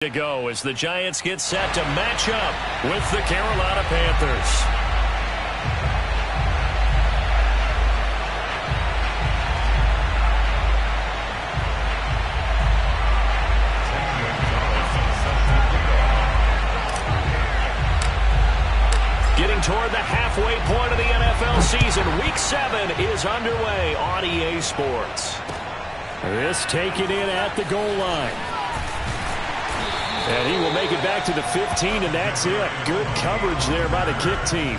To go as the Giants get set to match up with the Carolina Panthers. Getting toward the halfway point of the NFL season, Week 7 is underway on EA Sports. This taken in at the goal line. And he will make it back to the 15, and that's it. Good coverage there by the kick team.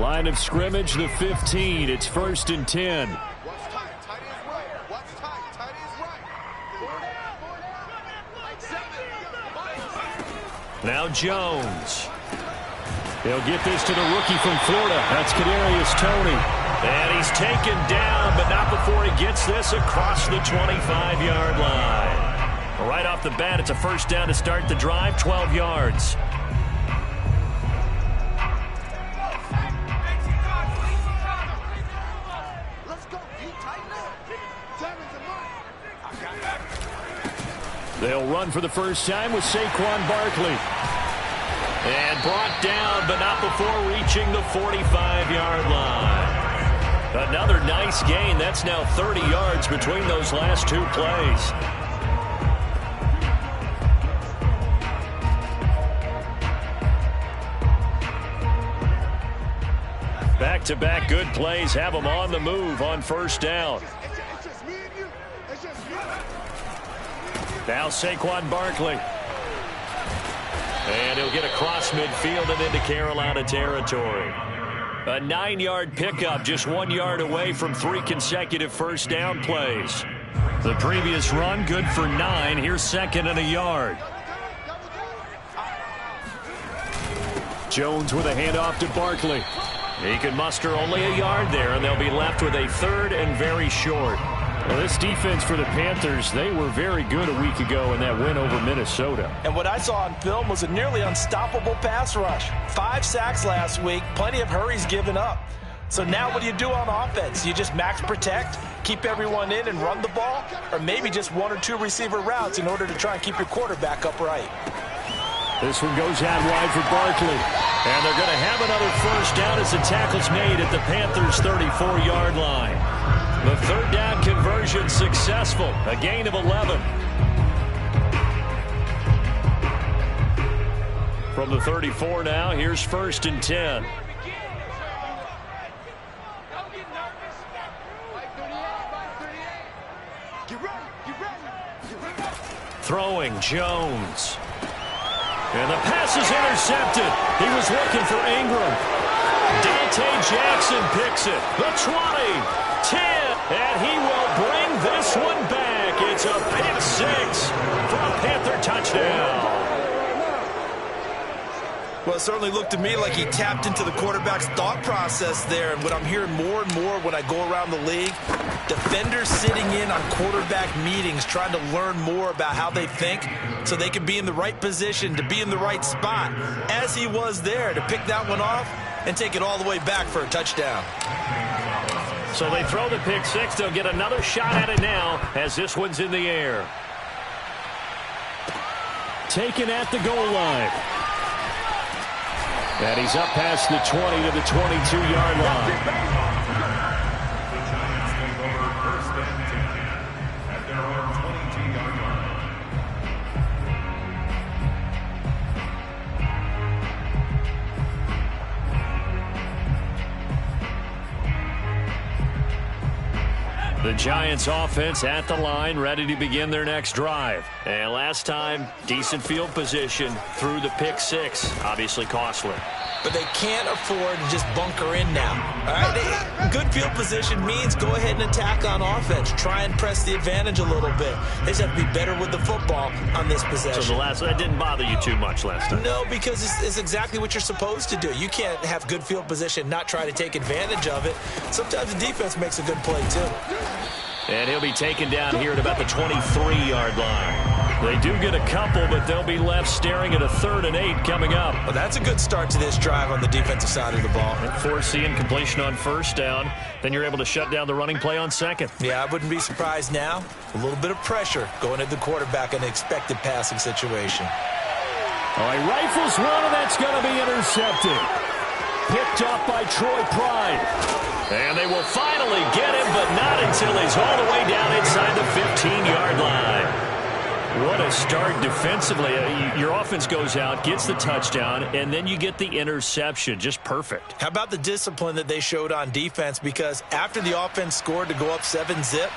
Line of scrimmage, the 15. It's 1st and 10. Now Jones. They'll get this to the rookie from Florida. That's Kadarius Toney. And he's taken down, but not before he gets this across the 25-yard line. Right off the bat, it's a first down to start the drive, 12 yards. They'll run for the first time with Saquon Barkley. And brought down, but not before reaching the 45-yard line. Another nice gain. That's now 30 yards between those last two plays. Back-to-back good plays have them on the move on first down. Now Saquon Barkley. And he'll get across midfield and into Carolina territory. A 9-yard pickup, just 1 yard away from 3 consecutive first down plays. The previous run, good for 9. Here's 2nd and a yard. Jones with a handoff to Barkley. He can muster only a yard there, and they'll be left with a 3rd and very short. Well, this defense for the Panthers, they were very good a week ago in that win over Minnesota. And what I saw on film was a nearly unstoppable pass rush. 5 sacks last week, plenty of hurries given up. So now what do you do on offense? You just max protect, keep everyone in and run the ball, or maybe just 1 or 2 receiver routes in order to try and keep your quarterback upright. This one goes out wide for Barkley. And they're going to have another first down as the tackle's made at the Panthers' 34-yard line. The 3rd down conversion successful, a gain of 11. From the 34 now, here's 1st and 10. Throwing Jones. And the pass is intercepted. He was looking for Ingram. Dante Jackson picks it. The 20, 10. And he will bring this one back. It's a pick 6 for a Panther touchdown. Well, it certainly looked to me like he tapped into the quarterback's thought process there. And what I'm hearing more and more when I go around the league, defenders sitting in on quarterback meetings trying to learn more about how they think so they can be in the right position to be in the right spot, as he was there to pick that one off and take it all the way back for a touchdown. So they throw the pick 6. They'll get another shot at it now as this one's in the air. Taken at the goal line. And he's up past the 20 to the 22-yard line. The Giants offense at the line, ready to begin their next drive. And last time, decent field position through the pick 6. Obviously costly. But they can't afford to just bunker in now. All right, good field position means go ahead and attack on offense. Try and press the advantage a little bit. They just have to be better with the football on this possession. So that didn't bother you too much last time? No, because it's exactly what you're supposed to do. You can't have good field position, not try to take advantage of it. Sometimes the defense makes a good play too. And he'll be taken down here at about the 23-yard line. They do get a couple, but they'll be left staring at a 3rd and 8 coming up. Well, that's a good start to this drive on the defensive side of the ball. Force the incompletion on 1st down. Then you're able to shut down the running play on 2nd. Yeah, I wouldn't be surprised now. A little bit of pressure going at the quarterback in an expected passing situation. All right, rifles one, and that's going to be intercepted. Picked up by Troy Pride. And they will finally get him, but not until he's all the way down inside the 15-yard line. What a start defensively. Your offense goes out, gets the touchdown, and then you get the interception. Just perfect. How about the discipline that they showed on defense? Because after the offense scored to go up 7-zip,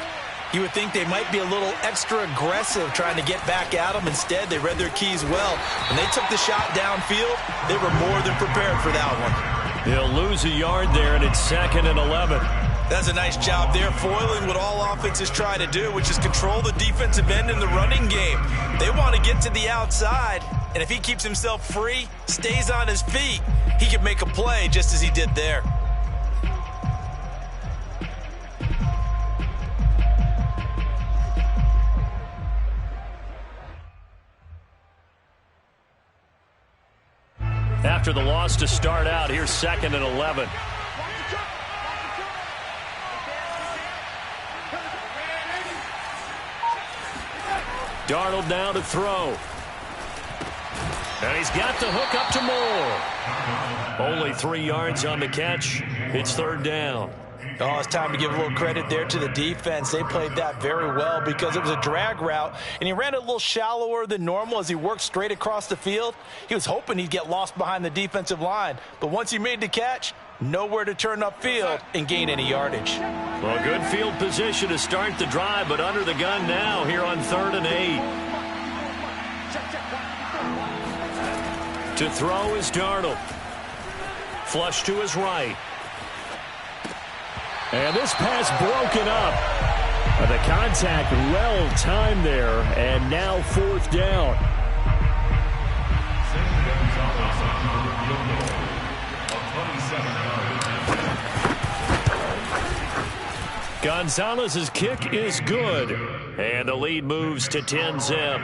you would think they might be a little extra aggressive trying to get back at them. Instead, they read their keys well. When they took the shot downfield, they were more than prepared for that one. He'll lose a yard there, and it's 2nd and 11. That's a nice job there, foiling what all offenses try to do, which is control the defensive end in the running game. They want to get to the outside, and if he keeps himself free, stays on his feet, he can make a play just as he did there. After the loss to start out, here's 2nd and 11. Darnold now to throw. And he's got the hook up to Moore. Only 3 yards on the catch. It's 3rd down. Oh, it's time to give a little credit there to the defense. They played that very well because it was a drag route, and he ran it a little shallower than normal as he worked straight across the field. He was hoping he'd get lost behind the defensive line, but once he made the catch, nowhere to turn upfield and gain any yardage. Well, good field position to start the drive, but under the gun now here on 3rd and 8. To throw is Darnold. Flush to his right. And this pass broken up. The contact well timed there, and now 4th down. Gonzalez's kick is good, and the lead moves to 10-zip.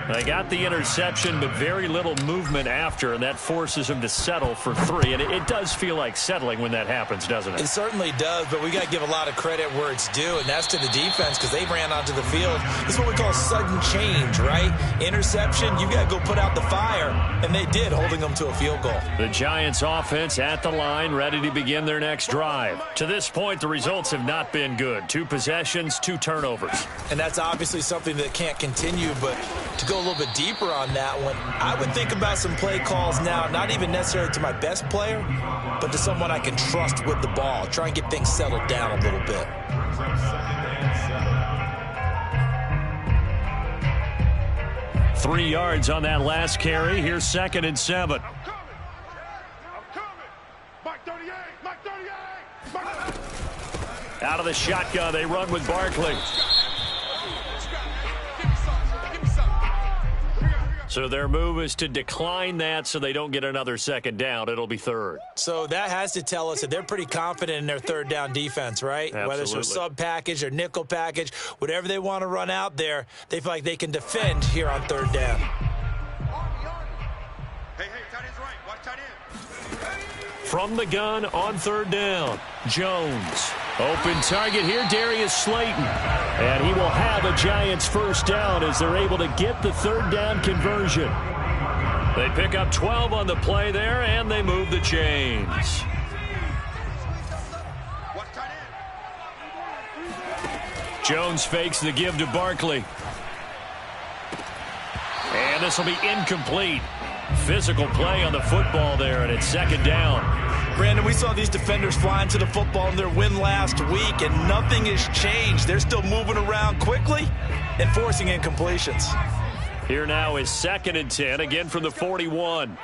They got the interception, but very little movement after, and that forces him to settle for 3. And it does feel like settling when that happens, doesn't it? It certainly does, but we got to give a lot of credit where it's due, and that's to the defense because they ran onto the field. This is what we call sudden change, right? Interception, you got to go put out the fire, and they did, holding them to a field goal. The Giants offense at the line, ready to begin their next drive. To this point, the results have not been good. 2 possessions, 2 turnovers. And that's obviously something that can't continue, but to go a little bit deeper on that one, I would think about some play calls now, not even necessarily to my best player, but to someone I can trust with the ball. Try and get things settled down a little bit. Three yards on that last carry. Here's 2nd and 7. Out of the shotgun, they run with Barkley. So their move is to decline that so they don't get another 2nd down. It'll be 3rd. So that has to tell us that they're pretty confident in their 3rd down defense, right? Absolutely. Whether it's a sub package or nickel package, whatever they want to run out there, they feel like they can defend here on 3rd down. From the gun on 3rd down, Jones. Open target here, Darius Slayton. And he will have a Giants 1st down as they're able to get the 3rd down conversion. They pick up 12 on the play there, and they move the chains. Jones fakes the give to Barkley. And this will be incomplete. Physical play on the football there, and it's 2nd down. Brandon, we saw these defenders flying to the football in their win last week, and nothing has changed. They're still moving around quickly and forcing incompletions. Here now is 2nd and 10, again from the 41.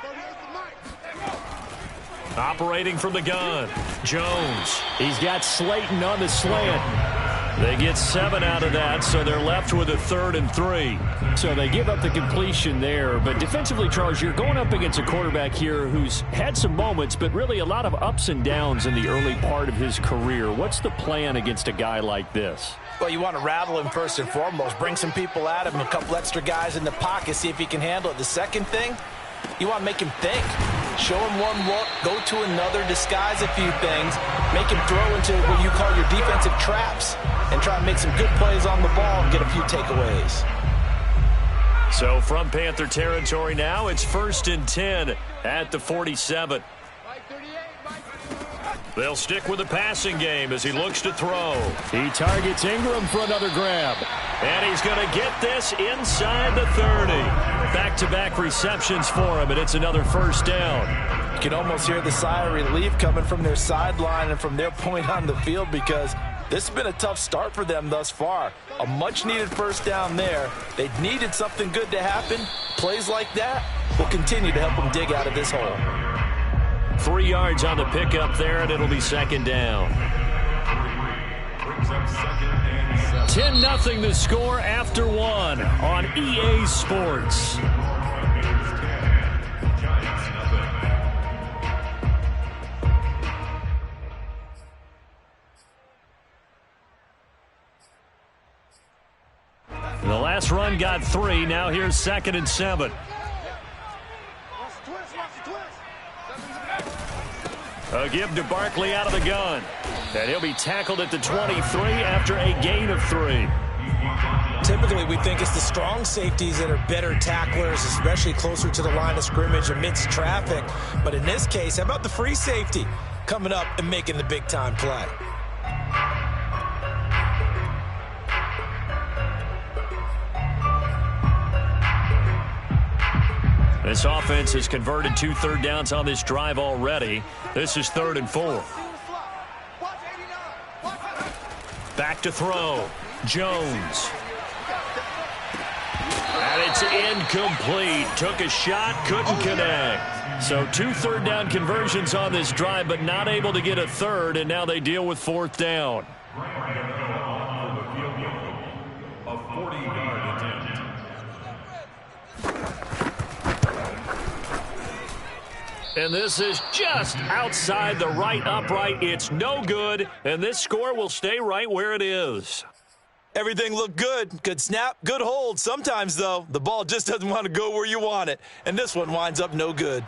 Operating from the gun, Jones. He's got Slayton on the slant. They get 7 out of that, so they're left with a 3rd and 3. So they give up the completion there. But defensively, Charles, you're going up against a quarterback here who's had some moments, but really a lot of ups and downs in the early part of his career. What's the plan against a guy like this? Well, you want to rattle him first and foremost. Bring some people at him, a couple extra guys in the pocket, see if he can handle it. The second thing, you want to make him think. Show him one look, go to another, disguise a few things, make him throw into what you call your defensive traps, and try and make some good plays on the ball and get a few takeaways. So from Panther territory now, it's 1st and 10 at the 47. They'll stick with the passing game as he looks to throw. He targets Ingram for another grab. And he's going to get this inside the 30. Back-to-back receptions for him, and it's another 1st down. You can almost hear the sigh of relief coming from their sideline and from their point on the field because this has been a tough start for them thus far. A much-needed 1st down there. They needed something good to happen. Plays like that will continue to help them dig out of this hole. 3 yards on the pickup there, and it'll be 2nd down. 10-0 the score after 1 on EA Sports. The last run got 3. Now here's 2nd and 7. A give to Barkley out of the gun. And he'll be tackled at the 23 after a gain of 3. Typically, we think it's the strong safeties that are better tacklers, especially closer to the line of scrimmage amidst traffic. But in this case, how about the free safety coming up and making the big-time play? This offense has converted 2 third downs on this drive already. This is 3rd and 4. Back to throw. Jones. And it's incomplete. Took a shot, couldn't connect. So 2 third down conversions on this drive, but not able to get a 3rd, and now they deal with 4th down. And this is just outside the right upright. It's no good, and this score will stay right where it is. Everything looked good. Good snap, good hold. Sometimes, though, the ball just doesn't want to go where you want it, and this one winds up no good.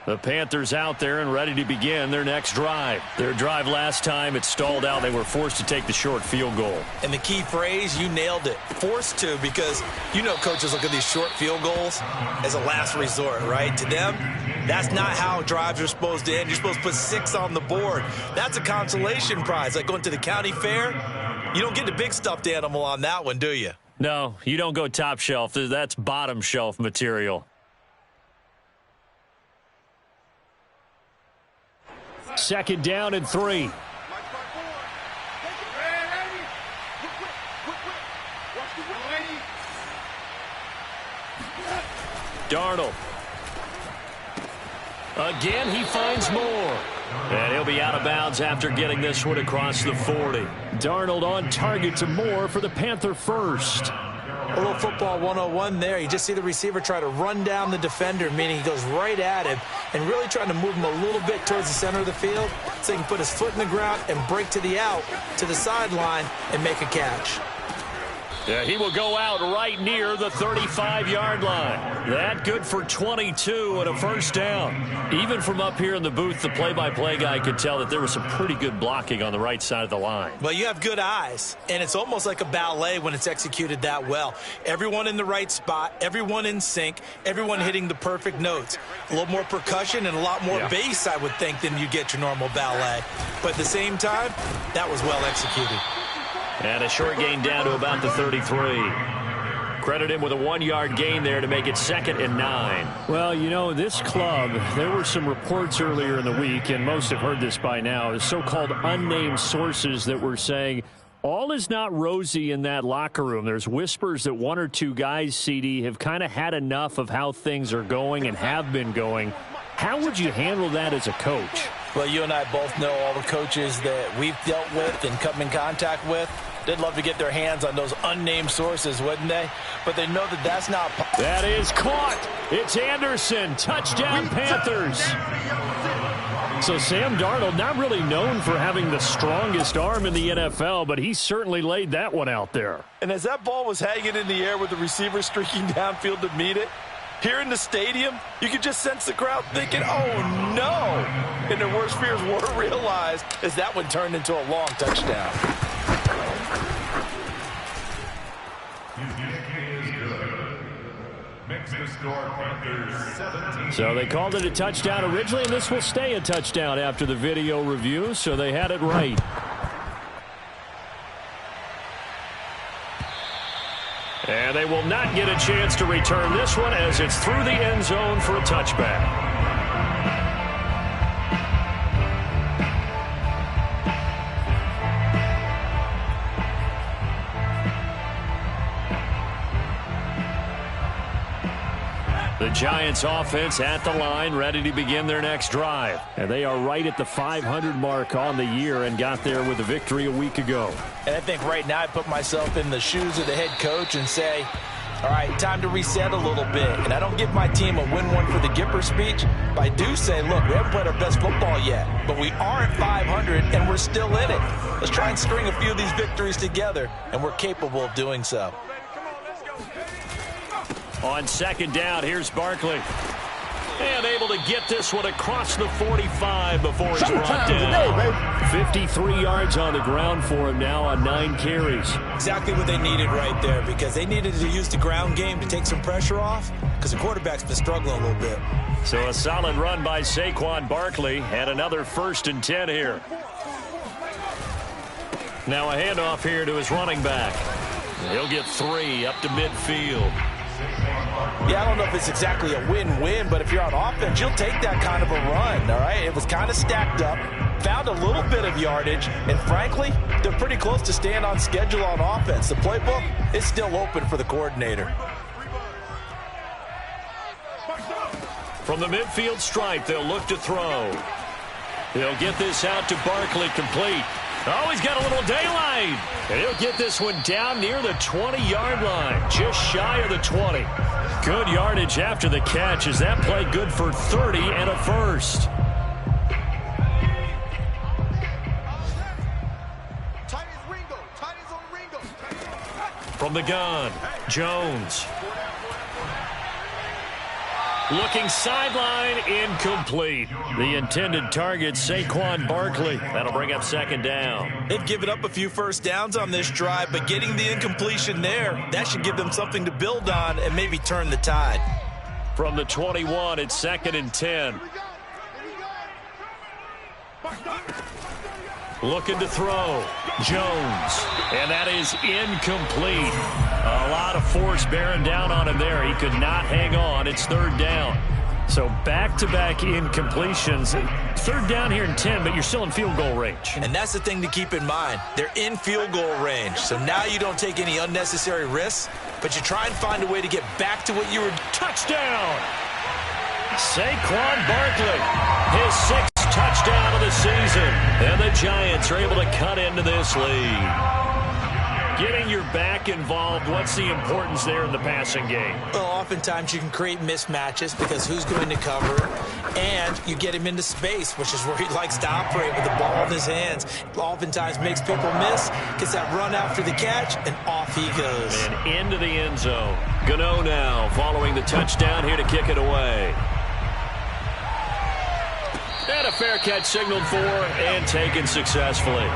The Panthers out there and ready to begin their next drive. Their drive last time, it stalled out. They were forced to take the short field goal. And the key phrase, you nailed it. Forced to, because you know coaches look at these short field goals as a last resort, right? To them, that's not how drives are supposed to end. You're supposed to put 6 on the board. That's a consolation prize. Like going to the county fair, you don't get the big stuffed animal on that one, do you? No, you don't go top shelf. That's bottom shelf material. 2nd down and 3. Darnold. Again, he finds more. And he'll be out of bounds after getting this one across the 40. Darnold on target to Moore for the Panther first. A little football 101 there. You just see the receiver try to run down the defender, meaning he goes right at him and really trying to move him a little bit towards the center of the field so he can put his foot in the ground and break to the out, to the sideline, and make a catch. Yeah, he will go out right near the 35-yard line. That good for 22 and a first down. Even from up here in the booth, the play-by-play guy could tell that there was some pretty good blocking on the right side of the line. Well, you have good eyes, and it's almost like a ballet when it's executed that well. Everyone in the right spot, everyone in sync, everyone hitting the perfect notes. A little more percussion and a lot more bass, I would think, than you get your normal ballet. But at the same time, that was well executed. And a short gain down to about the 33. Credit him with a 1-yard gain there to make it 2nd and 9. Well, you know, this club, there were some reports earlier in the week, and most have heard this by now, the so-called unnamed sources that were saying all is not rosy in that locker room. There's whispers that 1 or 2 guys, CD, have kind of had enough of how things are going and have been going. How would you handle that as a coach? Well, you and I both know all the coaches that we've dealt with and come in contact with. They'd love to get their hands on those unnamed sources, wouldn't they? But they know that that's not... That is caught. It's Anderson. Touchdown, Panthers. So Sam Darnold, not really known for having the strongest arm in the NFL, but he certainly laid that one out there. And as that ball was hanging in the air with the receiver streaking downfield to meet it, here in the stadium, you could just sense the crowd thinking, oh, no. And their worst fears were realized as that one turned into a long touchdown. So they called it a touchdown originally, and this will stay a touchdown after the video review, so they had it right. And they will not get a chance to return this one as it's through the end zone for a touchback. The Giants offense at the line, ready to begin their next drive. And they are right at the 500 mark on the year and got there with a victory a week ago. And I think right now I put myself in the shoes of the head coach and say, all right, time to reset a little bit. And I don't give my team a win one for the Gipper speech, but I do say, look, we haven't played our best football yet, but we are at 500 and we're still in it. Let's try and string a few of these victories together, and we're capable of doing so. On 2nd down, here's Barkley. And able to get this one across the 45 before he's brought down. 53 yards on the ground for him now on 9 carries. Exactly what they needed right there, because they needed to use the ground game to take some pressure off, because the quarterback's been struggling a little bit. So a solid run by Saquon Barkley, and another 1st and 10 here. Now a handoff here to his running back. He'll get 3 up to midfield. Yeah, I don't know if it's exactly a win-win, but if you're on offense, you'll take that kind of a run, all right? It was kind of stacked up, found a little bit of yardage, and frankly, they're pretty close to staying on schedule on offense. The playbook is still open for the coordinator. From the midfield stripe, they'll look to throw. They'll get this out to Barkley, complete. Oh, he's got a little daylight. And he'll get this one down near the 20-yard line, just shy of the 20. Good yardage after the catch as that play good for 30 and a 1st. From the gun, Jones. Looking sideline, incomplete. The intended target, Saquon Barkley. That'll bring up 2nd down. They've given up a few first downs on this drive, but getting the incompletion there, that should give them something to build on and maybe turn the tide. From the 21, it's 2nd and 10. Looking to throw. Jones. And that is incomplete. A lot of force bearing down on him there. He could not hang on. It's 3rd down. So back-to-back incompletions. 3rd down here in 10, but you're still in field goal range. And that's the thing to keep in mind. They're in field goal range. So now you don't take any unnecessary risks, but you try and find a way to get back to what you were. Touchdown! Saquon Barkley, his 6th touchdown of the season. And the Giants are able to cut into this lead. Getting your back involved, what's the importance there in the passing game? Well, oftentimes you can create mismatches because who's going to cover, and you get him into space, which is where he likes to operate with the ball in his hands. Oftentimes makes people miss, gets that run after the catch, and off he goes. And into the end zone. Gano now following the touchdown here to kick it away. And a fair catch signaled for and taken successfully.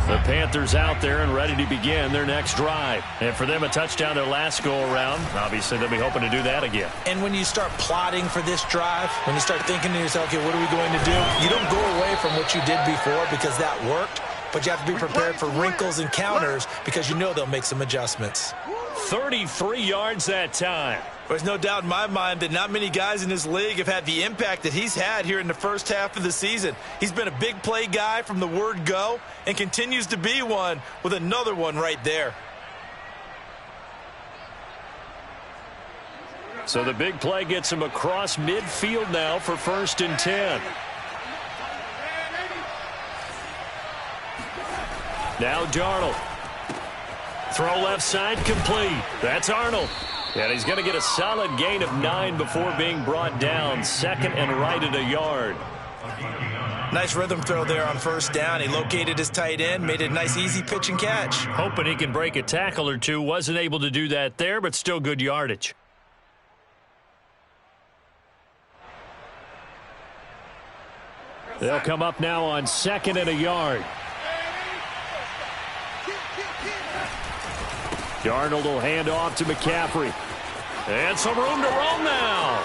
The Panthers out there and ready to begin their next drive. And for them, a touchdown their last go-around. Obviously, they'll be hoping to do that again. And when you start plotting for this drive, when you start thinking to yourself, okay, what are we going to do? You don't go away from what you did before because that worked, but you have to be prepared for wrinkles and counters because you know they'll make some adjustments. 33 yards that time. There's no doubt in my mind that not many guys in this league have had the impact that he's had here in the first half of the season. He's been a big play guy from the word go and continues to be one with another one right there. So the big play gets him across midfield now for 1st and 10. Now Darnold. Throw left side complete. That's Arnold. And he's going to get a solid gain of 9 before being brought down. 2nd and right at a yard. Nice rhythm throw there on 1st down. He located his tight end, made it a nice easy pitch and catch. Hoping he can break a tackle or two. Wasn't able to do that there, but still good yardage. They'll come up now on 2nd and a yard. Darnold will hand off to McCaffrey. And some room to roam now.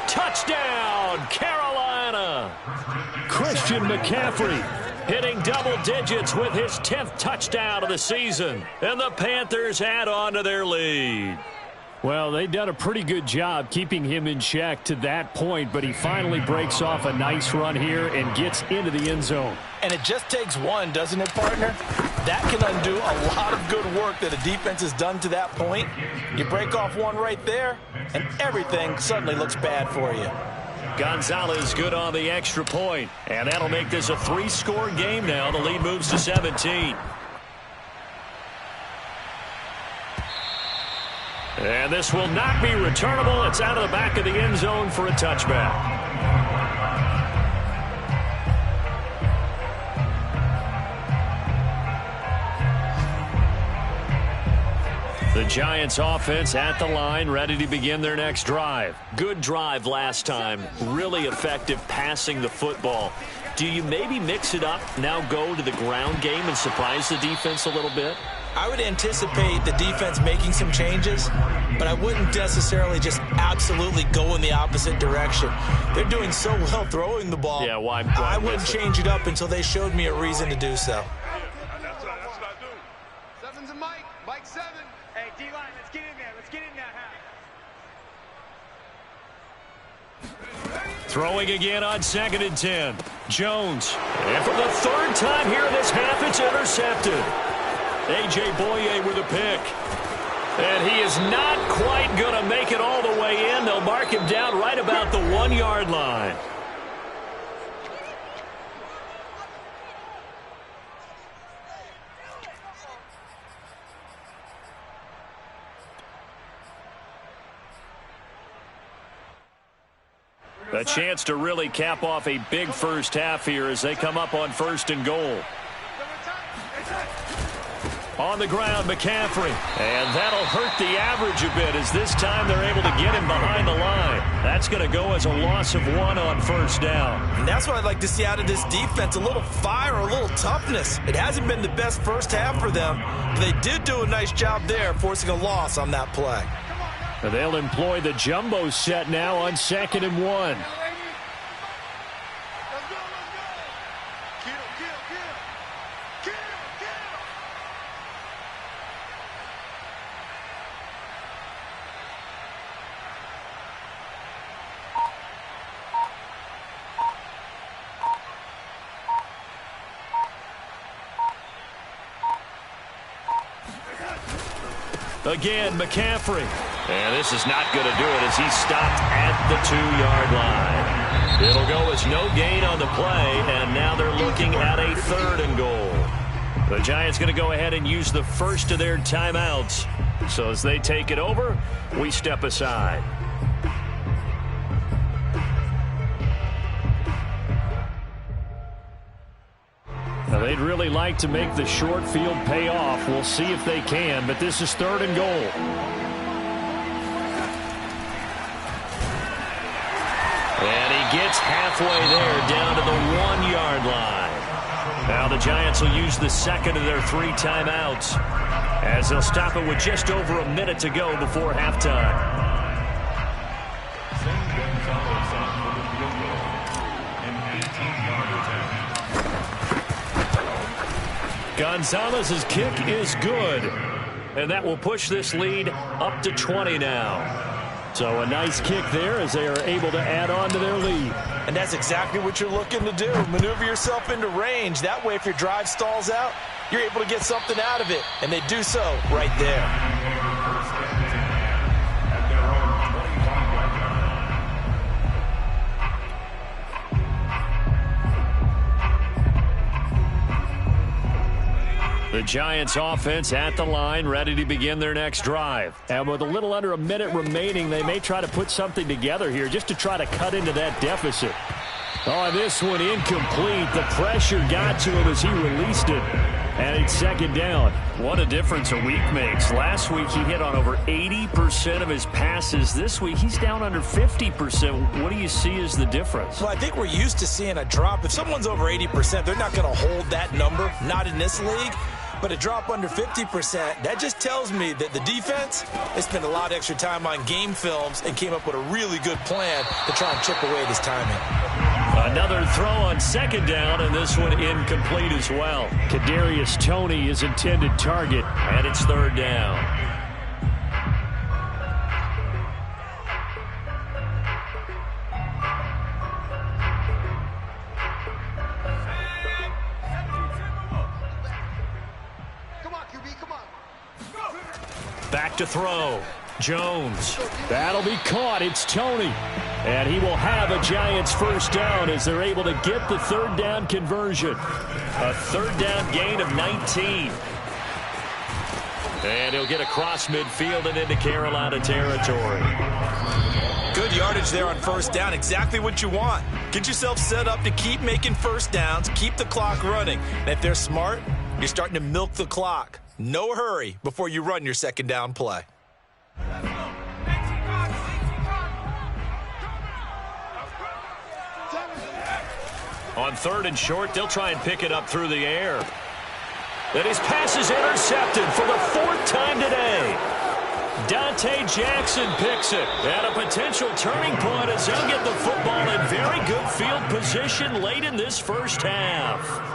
Touchdown, Carolina. Christian McCaffrey hitting double digits with his 10th touchdown of the season. And the Panthers add on to their lead. Well, they've done a pretty good job keeping him in check to that point, but he finally breaks off a nice run here and gets into the end zone. And it just takes one, doesn't it, partner? That can undo a lot of good work that a defense has done to that point. You break off one right there, and everything suddenly looks bad for you. Gonzalez good on the extra point, and that'll make this a 3-score game now. The lead moves to 17. And this will not be returnable. It's out of the back of the end zone for a touchback. The Giants offense at the line, ready to begin their next drive. Good drive last time. Really effective passing the football. Do you maybe mix it up, now go to the ground game and surprise the defense a little bit? I would anticipate the defense making some changes, but I wouldn't necessarily just absolutely go in the opposite direction. They're doing so well throwing the ball. Yeah, why I wouldn't change it up until they showed me a reason to do so. That's what I do. Seven's a Mike. Mike 7. Hey, D-line, let's get in there. Let's get in there. Throwing again on 2nd and 10. Jones. And for the 3rd time here in this half, it's intercepted. A.J. Boye with a pick. And he is not quite going to make it all the way in. They'll mark him down right about the 1-yard line. A chance to really cap off a big first half here as they come up on 1st and goal. On the ground, McCaffrey. And that'll hurt the average a bit as this time they're able to get him behind the line. That's going to go as a loss of 1 on 1st down. And that's what I'd like to see out of this defense, a little fire, a little toughness. It hasn't been the best first half for them, but they did do a nice job there forcing a loss on that play. And they'll employ the jumbo set now on 2nd and 1. Again, McCaffrey. And this is not going to do it as he's stopped at the 2-yard line. It'll go as no gain on the play, and now they're looking at a 3rd and goal. The Giants going to go ahead and use the first of their timeouts. So as they take it over, we step aside. Now they'd really like to make the short field pay off. We'll see if they can, but this is 3rd and goal. And he gets halfway there down to the 1-yard line. Now the Giants will use the second of their 3 timeouts as they'll stop it with just over a minute to go before halftime. Gonzalez's kick is good, and that will push this lead up to 20 now. So a nice kick there as they are able to add on to their lead. And that's exactly what you're looking to do. Maneuver yourself into range. That way, if your drive stalls out, you're able to get something out of it. And they do so right there. The Giants offense at the line, ready to begin their next drive. And with a little under a minute remaining, they may try to put something together here just to try to cut into that deficit. Oh, this one incomplete. The pressure got to him as he released it. And it's second down. What a difference a week makes. Last week he hit on over 80% of his passes. This week he's down under 50%. What do you see as the difference? Well, I think we're used to seeing a drop. If someone's over 80%, they're not going to hold that number. Not in this league. But a drop under 50%, that just tells me that the defense, they spent a lot of extra time on game films and came up with a really good plan to try and chip away at his timing. Another throw on second down, and this one incomplete as well. Kadarius Toney is intended target, and it's third down. Back to throw. Jones. That'll be caught. It's Toney. And he will have a Giants first down as they're able to get the third down conversion. A third down gain of 19. And he'll get across midfield and into Carolina territory. Good yardage there on first down. Exactly what you want. Get yourself set up to keep making first downs, keep the clock running. And if they're smart, you're starting to milk the clock. No hurry before you run your second down play. On third and short, they'll try and pick it up through the air. And his pass is intercepted for the 4th time today. Dante Jackson picks it. And a potential turning point as they'll get the football in very good field position late in this first half.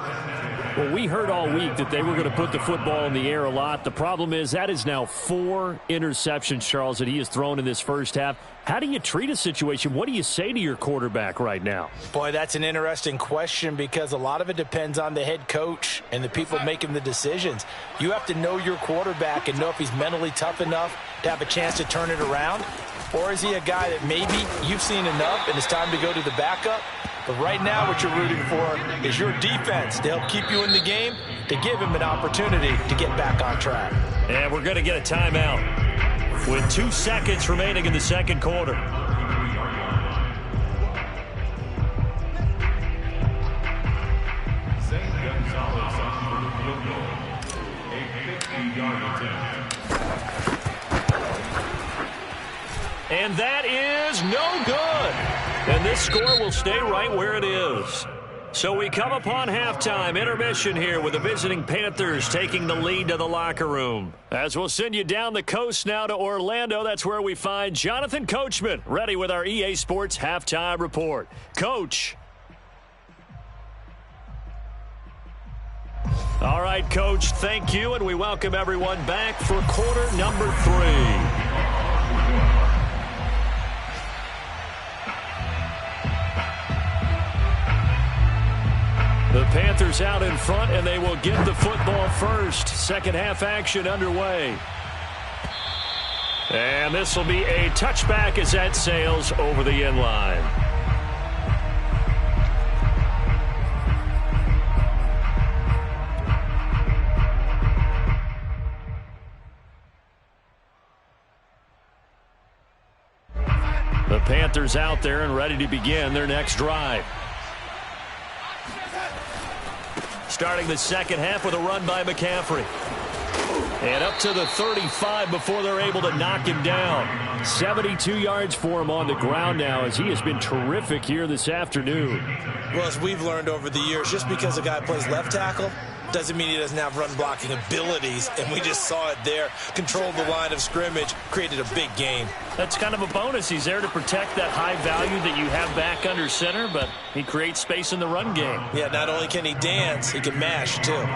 Well, we heard all week that they were going to put the football in the air a lot. The problem is that is now 4 interceptions, Charles, that he has thrown in this first half. How do you treat a situation? What do you say to your quarterback right now? Boy, that's an interesting question because a lot of it depends on the head coach and the people making the decisions. You have to know your quarterback and know if he's mentally tough enough to have a chance to turn it around. Or is he a guy that maybe you've seen enough and it's time to go to the backup? But right now what you're rooting for is your defense to help keep you in the game, to give him an opportunity to get back on track. And we're going to get a timeout with 2 seconds remaining in the second quarter. And that is no good. And this score will stay right where it is. So we come upon halftime intermission here with the visiting Panthers taking the lead to the locker room. As we'll send you down the coast now to Orlando, that's where we find Jonathan Coachman ready with our EA Sports halftime report. Coach. All right, Coach, thank you, and we welcome everyone back for quarter number 3. The Panthers out in front, and they will get the football first. Second half action underway. And this will be a touchback as that sails over the end line. The Panthers out there and ready to begin their next drive. Starting the second half with a run by McCaffrey. And up to the 35 before they're able to knock him down. 72 yards for him on the ground now, as he has been terrific here this afternoon. Well, as we've learned over the years, just because a guy plays left tackle doesn't mean he doesn't have run blocking abilities, and we just saw it there. Controlled the line of scrimmage, created a big gain. That's kind of a bonus. He's there to protect that high value that you have back under center, but he creates space in the run game. Yeah, not only can he dance, he can mash too.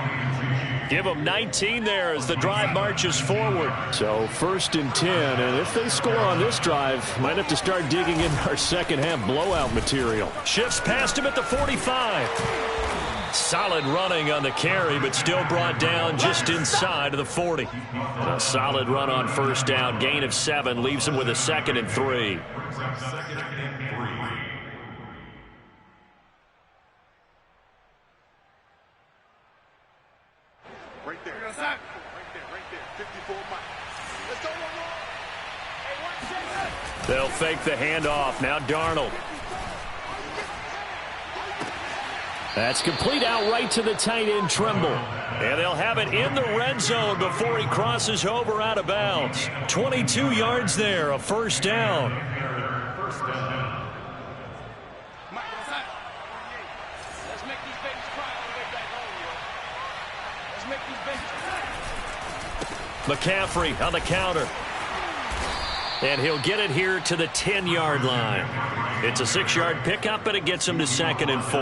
Give him 19 there as the drive marches forward. So 1st and 10, and if they score on this drive, might have to start digging in our second half blowout material. Shifts past him at the 45. Solid running on the carry, but still brought down just inside of the 40. And a solid run on 1st down. Gain of 7 leaves him with a 2nd and 3. Right there. Right there. 54 miles. Let's go, Hey, They'll fake the handoff. Now Darnold. That's complete out right to the tight end, Tremble. And they'll have it in the red zone before he crosses over out of bounds. 22 yards there, a 1st down. Let's make these babies cry on the way back home, yo. Let's make these babies cry. McCaffrey on the counter. And he'll get it here to the 10-yard line. It's a 6-yard pickup, but it gets him to 2nd and 4.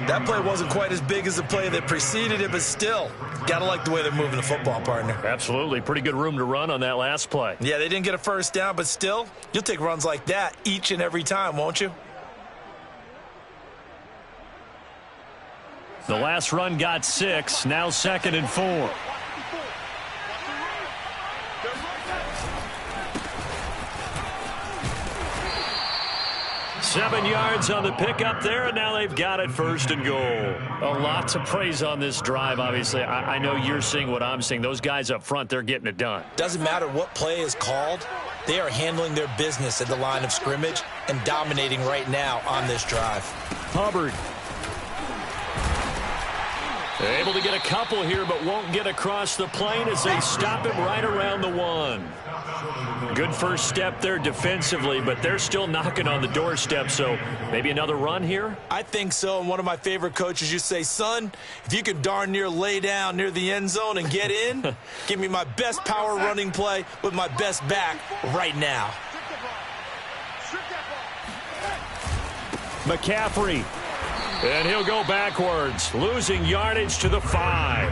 That play wasn't quite as big as the play that preceded it, but still, got to like the way they're moving the football, partner. Absolutely. Pretty good room to run on that last play. Yeah, they didn't get a 1st down, but still, you'll take runs like that each and every time, won't you? The last run got 6, now 2nd and 4. 7 yards on the pickup there, and now they've got it 1st and goal. A lot to praise on this drive, obviously. I know you're seeing what I'm seeing. Those guys up front, they're getting it done. Doesn't matter what play is called. They are handling their business at the line of scrimmage and dominating right now on this drive. Hubbard. They're able to get a couple here, but won't get across the plane as they stop him right around the 1. Good first step there defensively, but they're still knocking on the doorstep, so maybe another run here? I think so, and one of my favorite coaches used to say, son, if you could darn near lay down near the end zone and get in, give me my best power running play with my best back right now. McCaffrey. And he'll go backwards, losing yardage to the 5.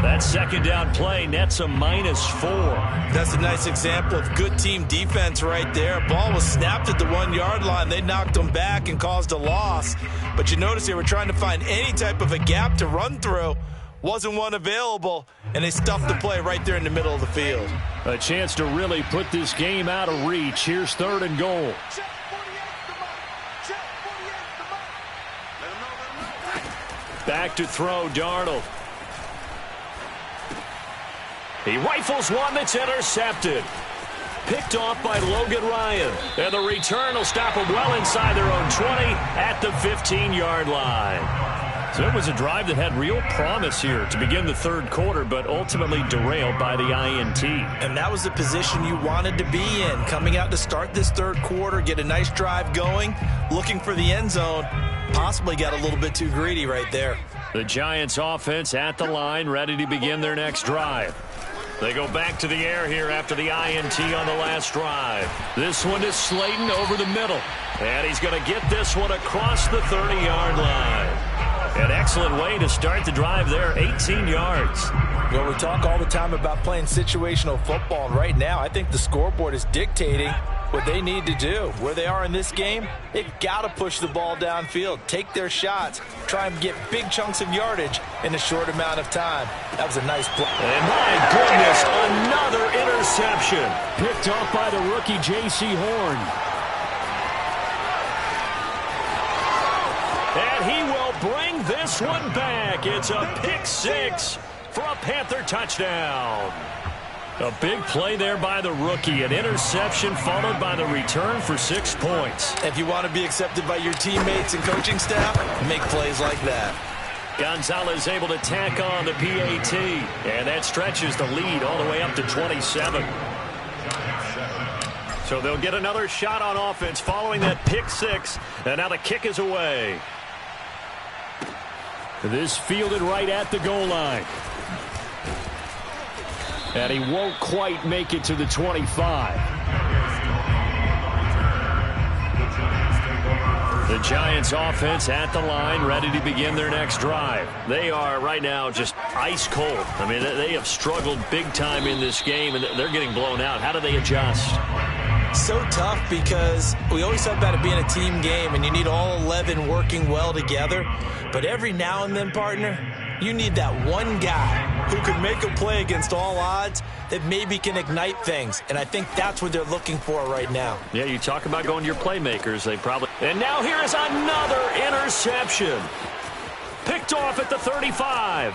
That 2nd down play nets a -4. That's a nice example of good team defense right there. Ball was snapped at the 1-yard line. They knocked them back and caused a loss. But you notice they were trying to find any type of a gap to run through. Wasn't one available, and they stuffed the play right there in the middle of the field. A chance to really put this game out of reach. Here's 3rd and goal. Back to throw, Darnold. He rifles one that's intercepted. Picked off by Logan Ryan. And the return will stop him well inside their own 20 at the 15-yard line. So it was a drive that had real promise here to begin the 3rd quarter, but ultimately derailed by the INT. And that was the position you wanted to be in. Coming out to start this 3rd quarter, get a nice drive going, looking for the end zone. Possibly got a little bit too greedy right there. The Giants offense at the line, ready to begin their next drive. They go back to the air here after the INT on the last drive. This one is Slayton over the middle. And he's going to get this one across the 30-yard line. An excellent way to start the drive there, 18 yards. Well, we talk all the time about playing situational football, and right now I think the scoreboard is dictating what they need to do. Where they are in this game, they've got to push the ball downfield, take their shots, try and get big chunks of yardage in a short amount of time. That was a nice play. And my goodness, another interception. Picked off by the rookie J.C. Horn. And he will bring this one back. It's a pick 6 for a Panther touchdown. A big play there by the rookie. An interception followed by the return for 6 points. If you want to be accepted by your teammates and coaching staff, make plays like that. Gonzalez able to tack on the PAT, and that stretches the lead all the way up to 27. So they'll get another shot on offense following that pick six, and now the kick is away. This fielded right at the goal line. And he won't quite make it to the 25. The Giants offense at the line, ready to begin their next drive. They are right now just ice cold. I mean, they have struggled big time in this game, and they're getting blown out. How do they adjust? So tough because we always talk about it being a team game, and you need all 11 working well together. But every now and then, partner, you need that one guy who can make a play against all odds that maybe can ignite things. And I think that's what they're looking for right now. Yeah, you talk about going to your playmakers. They probably... And now here is another interception. Picked off at the 35.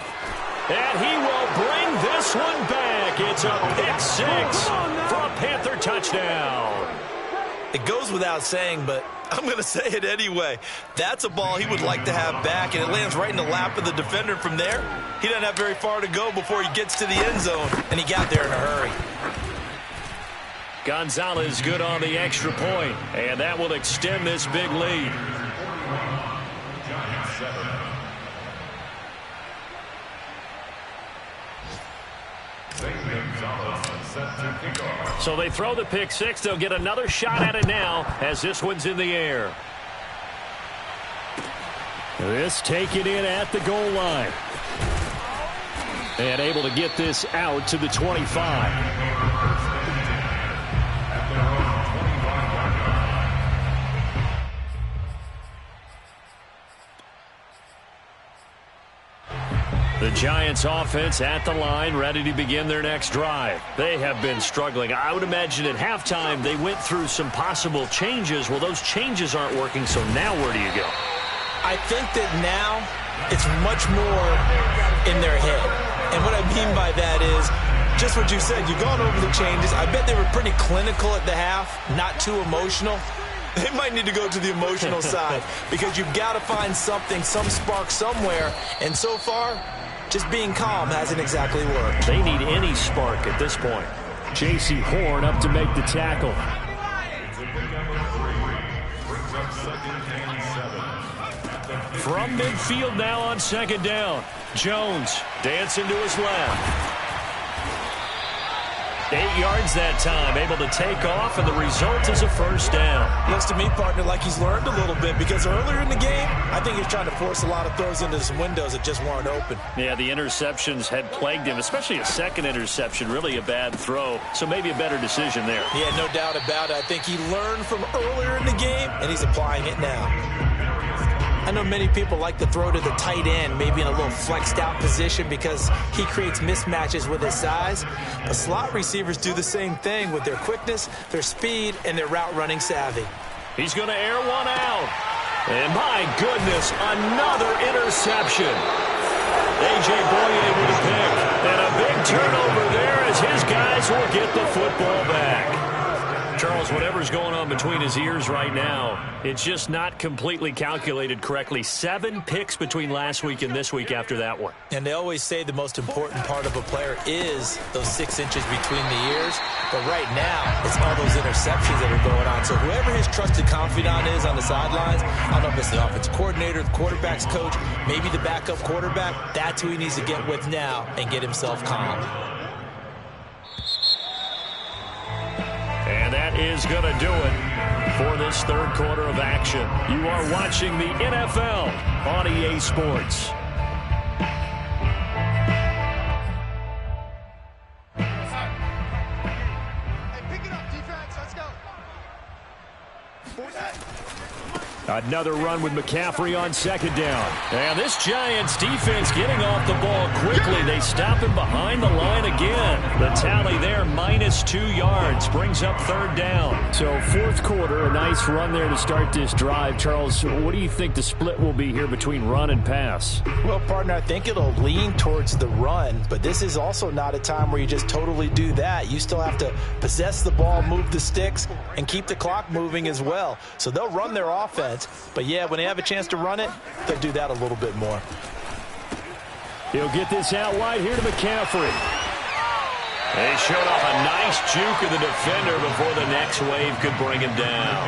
And he will bring this one back. It's a pick six for a Panther touchdown. It goes without saying, but I'm going to say it anyway. That's a ball he would like to have back, and it lands right in the lap of the defender from there. He doesn't have very far to go before he gets to the end zone, and he got there in a hurry. Gonzalez good on the extra point, and that will extend this big lead. So they throw the pick six. They'll get another shot at it now as this one's in the air. This taken in at the goal line. And able to get this out to the 25. The Giants offense at the line, ready to begin their next drive. They have been struggling. I would imagine at halftime they went through some possible changes. Well, those changes aren't working, so now where do you go? I think that now it's much more in their head. And what I mean by that is just what you said. You've gone over the changes. I bet they were pretty clinical at the half, not too emotional. They might need to go to the emotional side because you've got to find something, some spark somewhere. And so far, just being calm hasn't exactly worked. They need any spark at this point. J.C. Horn up to make the tackle. From midfield now on second down. Jones dancing to his left. 8 yards that time, able to take off, and the result is a first down. Looks to me, partner, like he's learned a little bit because earlier in the game, I think he's trying to force a lot of throws into some windows that just weren't open. Yeah, the interceptions had plagued him, especially a second interception, really a bad throw. So maybe a better decision there. Yeah, no doubt about it. I think he learned from earlier in the game, and he's applying it now. I know many people like to throw to the tight end, maybe in a little flexed out position because he creates mismatches with his size. But slot receivers do the same thing with their quickness, their speed, and their route running savvy. He's going to air one out. And my goodness, another interception. A.J. Boye with a pick. And a big turnover there as his guys will get the football back. Charles, whatever's going on between his ears right now, it's just not completely calculated correctly. 7 picks between last week and this week after that one. And they always say the most important part of a player is those 6 inches between the ears. But right now, it's all those interceptions that are going on. So whoever his trusted confidant is on the sidelines, I don't know if it's the offensive coordinator, the quarterback's coach, maybe the backup quarterback, that's who he needs to get with now and get himself calm. And that is going to do it for this third quarter of action. You are watching the NFL on EA Sports. Hey, pick it up, defense. Let's go. Another run with McCaffrey on second down. And this Giants defense getting off the ball quickly. They stop him behind the line again. The tally there, -2 yards, brings up third down. So fourth quarter, a nice run there to start this drive. Charles, what do you think the split will be here between run and pass? Well, partner, I think it'll lean towards the run, but this is also not a time where you just totally do that. You still have to possess the ball, move the sticks, and keep the clock moving as well. So they'll run their offense, but yeah, when they have a chance to run it, they'll do that a little bit more. He'll get this out wide here to McCaffrey. They showed off a nice juke of the defender before the next wave could bring him down.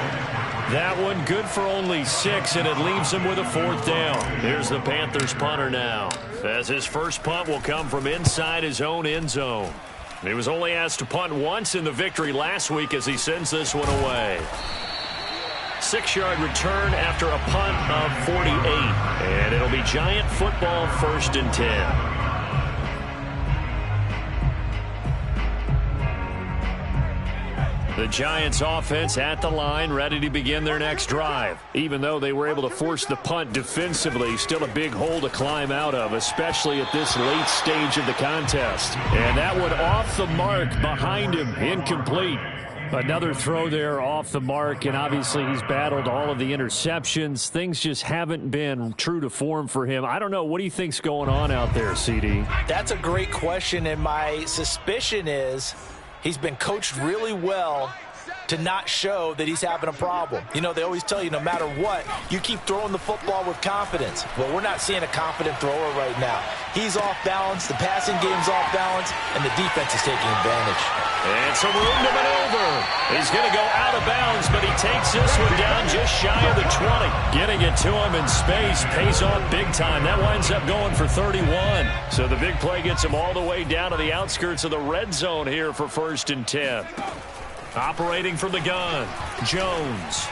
That one good for only 6, and it leaves him with a 4th down. Here's the Panthers punter now, as his first punt will come from inside his own end zone. He was only asked to punt once in the victory last week as he sends this one away. 6-yard return after a punt of 48. And it'll be Giant football, 1st and 10. The Giants offense at the line, ready to begin their next drive. Even though they were able to force the punt defensively, still a big hole to climb out of, especially at this late stage of the contest. And that one off the mark behind him, incomplete. Another throw there off the mark, and obviously he's battled all of the interceptions. Things just haven't been true to form for him. I don't know. What do you think's going on out there, CD? That's a great question, and my suspicion is he's been coached really well to not show that he's having a problem. You know, they always tell you no matter what, you keep throwing the football with confidence. Well, we're not seeing a confident thrower right now. He's off balance, the passing game's off balance, and the defense is taking advantage. And some room to maneuver. He's going to go out of bounds, but he takes this one down just shy of the 20. Getting it to him in space pays off big time. That winds up going for 31. So the big play gets him all the way down to the outskirts of the red zone here for 1st and 10. Operating from the gun, Jones.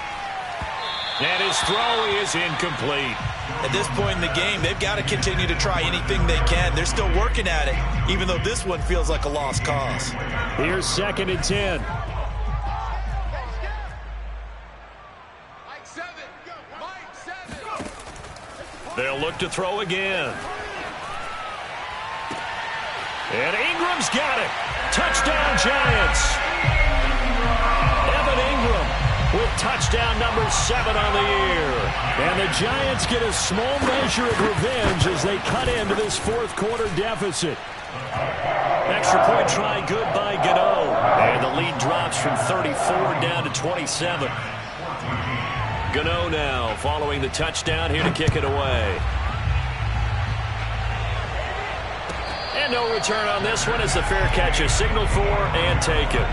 And his throw is incomplete. At this point in the game, they've got to continue to try anything they can. They're still working at it, even though this one feels like a lost cause. Here's 2nd and 10. They'll look to throw again. And Ingram's got it. Touchdown, Giants. Evan Ingram with touchdown number 7 on the year. And the Giants get a small measure of revenge as they cut into this 4th quarter deficit. Extra point try good by Gano. And the lead drops from 34 down to 27. Gano now following the touchdown here to kick it away. And no return on this one as the fair catch is signaled for and taken.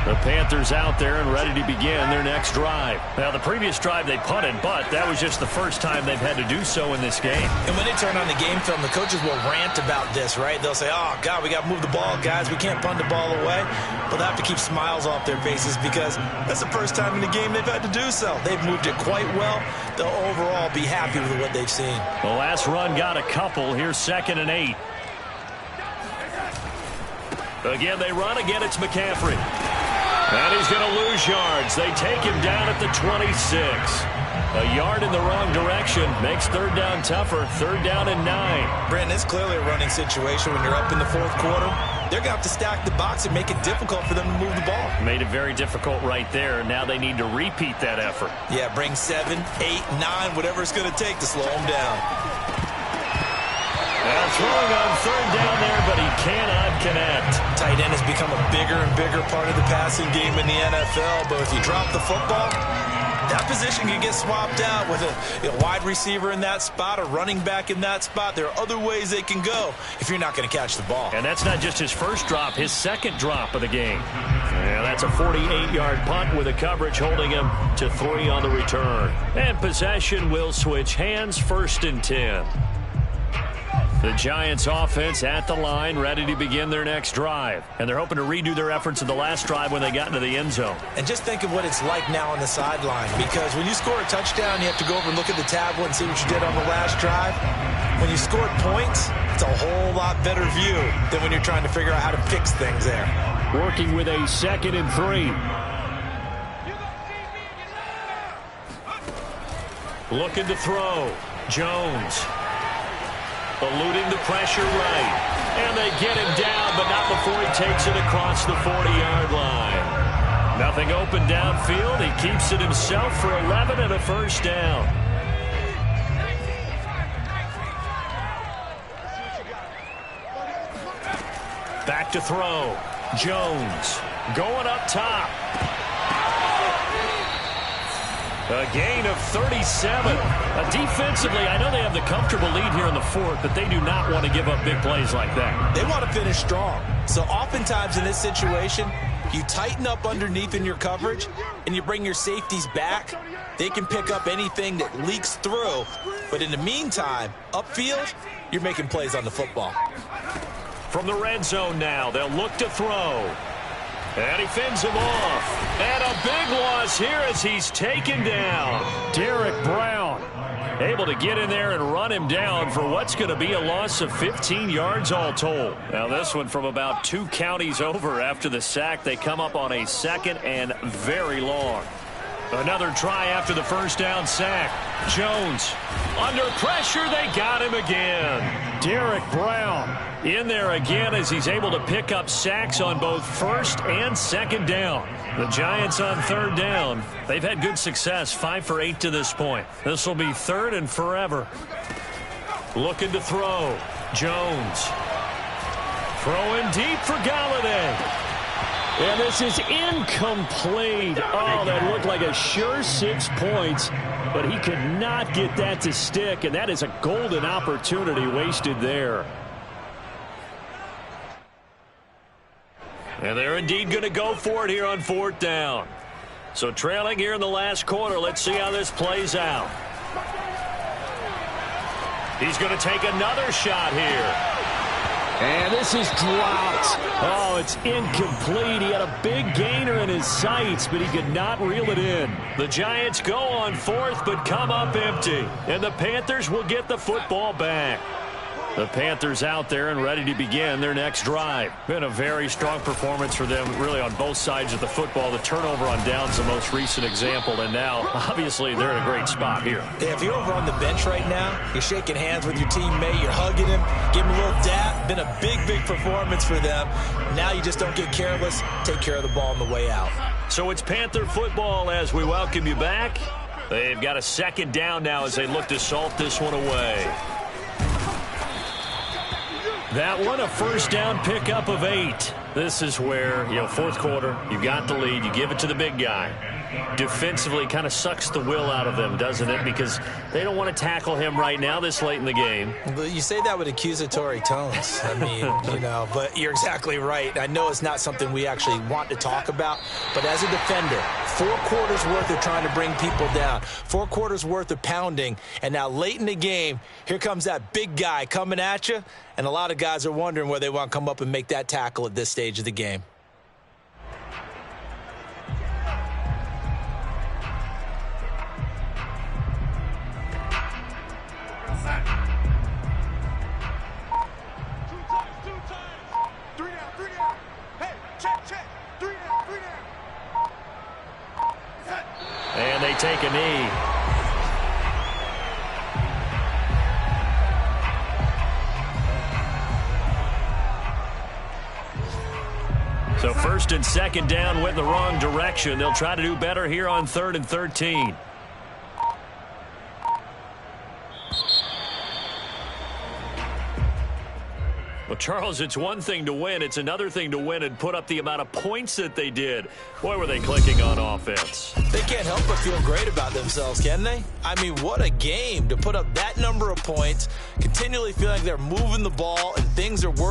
The Panthers out there and ready to begin their next drive. Now, the previous drive they punted, but that was just the first time they've had to do so in this game. And when they turn on the game film, the coaches will rant about this, right? They'll say, oh, God, we got to move the ball, guys. We can't punt the ball away. But they have to keep smiles off their faces because that's the first time in the game they've had to do so. They've moved it quite well. They'll overall be happy with what they've seen. The last run got a couple. Here's 2nd and 8. Again, they run. Again, it's McCaffrey. And he's going to lose yards. They take him down at the 26. A yard in the wrong direction makes 3rd down tougher. 3rd down and 9. Brandon, it's clearly a running situation when you're up in the 4th quarter. They're going to have to stack the box and make it difficult for them to move the ball. Made it very difficult right there. Now they need to repeat that effort. Yeah, bring 7, 8, 9, whatever it's going to take to slow them down. Well, throwing on 3rd down there, but he cannot connect. Tight end has become a bigger and bigger part of the passing game in the NFL, but if you drop the football, that position can get swapped out with a wide receiver in that spot, a running back in that spot. There are other ways they can go if you're not going to catch the ball. And that's not just his first drop, his 2nd drop of the game. Yeah, that's a 48-yard punt with a coverage holding him to 3 on the return. And possession will switch hands, 1st and 10. The Giants offense at the line, ready to begin their next drive. And they're hoping to redo their efforts in the last drive when they got into the end zone. And just think of what it's like now on the sideline, because when you score a touchdown, you have to go over and look at the tablet and see what you did on the last drive. When you scored points, it's a whole lot better view than when you're trying to figure out how to fix things there. Working with a 2nd and 3. Looking to throw. Jones. Eluding the pressure right. And they get him down, but not before he takes it across the 40-yard line. Nothing open downfield. He keeps it himself for 11 and a 1st down. Back to throw. Jones going up top. A gain of 37. Defensively, I know they have the comfortable lead here in the fourth, but they do not want to give up big plays like that. They want to finish strong. So oftentimes in this situation, you tighten up underneath in your coverage, and you bring your safeties back. They can pick up anything that leaks through. But in the meantime, upfield, you're making plays on the football. From the red zone now, they'll look to throw. And he fends him off. And a big loss here as he's taken down. Derek Brown able to get in there and run him down for what's going to be a loss of 15 yards all told. Now this one from about 2 counties over after the sack. They come up on a 2nd and very long. Another try after the first down sack. Jones under pressure. They got him again. Derek Brown in there again as he's able to pick up sacks on both 1st and 2nd down. The Giants on 3rd down. They've had good success, 5 for 8 to this point. This will be 3rd and forever. Looking to throw. Jones throwing deep for Galladay. And this is incomplete. Oh, that looked like a sure 6 points, but he could not get that to stick, and that is a golden opportunity wasted there. And they're indeed going to go for it here on 4th down. So trailing here in the last quarter, let's see how this plays out. He's going to take another shot here. And this is dropped. Oh, it's incomplete. He had a big gainer in his sights, but he could not reel it in. The Giants go on 4th, but come up empty. And the Panthers will get the football back. The Panthers out there and ready to begin their next drive. Been a very strong performance for them, really, on both sides of the football. The turnover on downs the most recent example, and now, obviously, they're in a great spot here. Yeah, if you're over on the bench right now, you're shaking hands with your teammate, you're hugging him, give him a little dap. Been a big, big performance for them. Now you just don't get careless. Take care of the ball on the way out. So it's Panther football as we welcome you back. They've got a 2nd down now as they look to salt this one away. That one, a 1st down pickup of 8. This is where, 4th quarter, you got the lead, you give it to the big guy. Defensively kind of sucks the will out of them, doesn't it? Because they don't want to tackle him right now this late in the game. But you say that with accusatory tones. I mean, but you're exactly right. I know it's not something we actually want to talk about, but as a defender, 4 quarters worth of trying to bring people down, 4 quarters worth of pounding, and now late in the game, here comes that big guy coming at you, and a lot of guys are wondering where they want to come up and make that tackle at this stage of the game. And they take a knee. So 1st and 2nd down went the wrong direction. They'll try to do better here on 3rd and 13. Well, Charles, it's one thing to win. It's another thing to win and put up the amount of points that they did. Boy, were they clicking on offense. They can't help but feel great about themselves, can they? I mean, what a game to put up that number of points, continually feeling like they're moving the ball and things are working.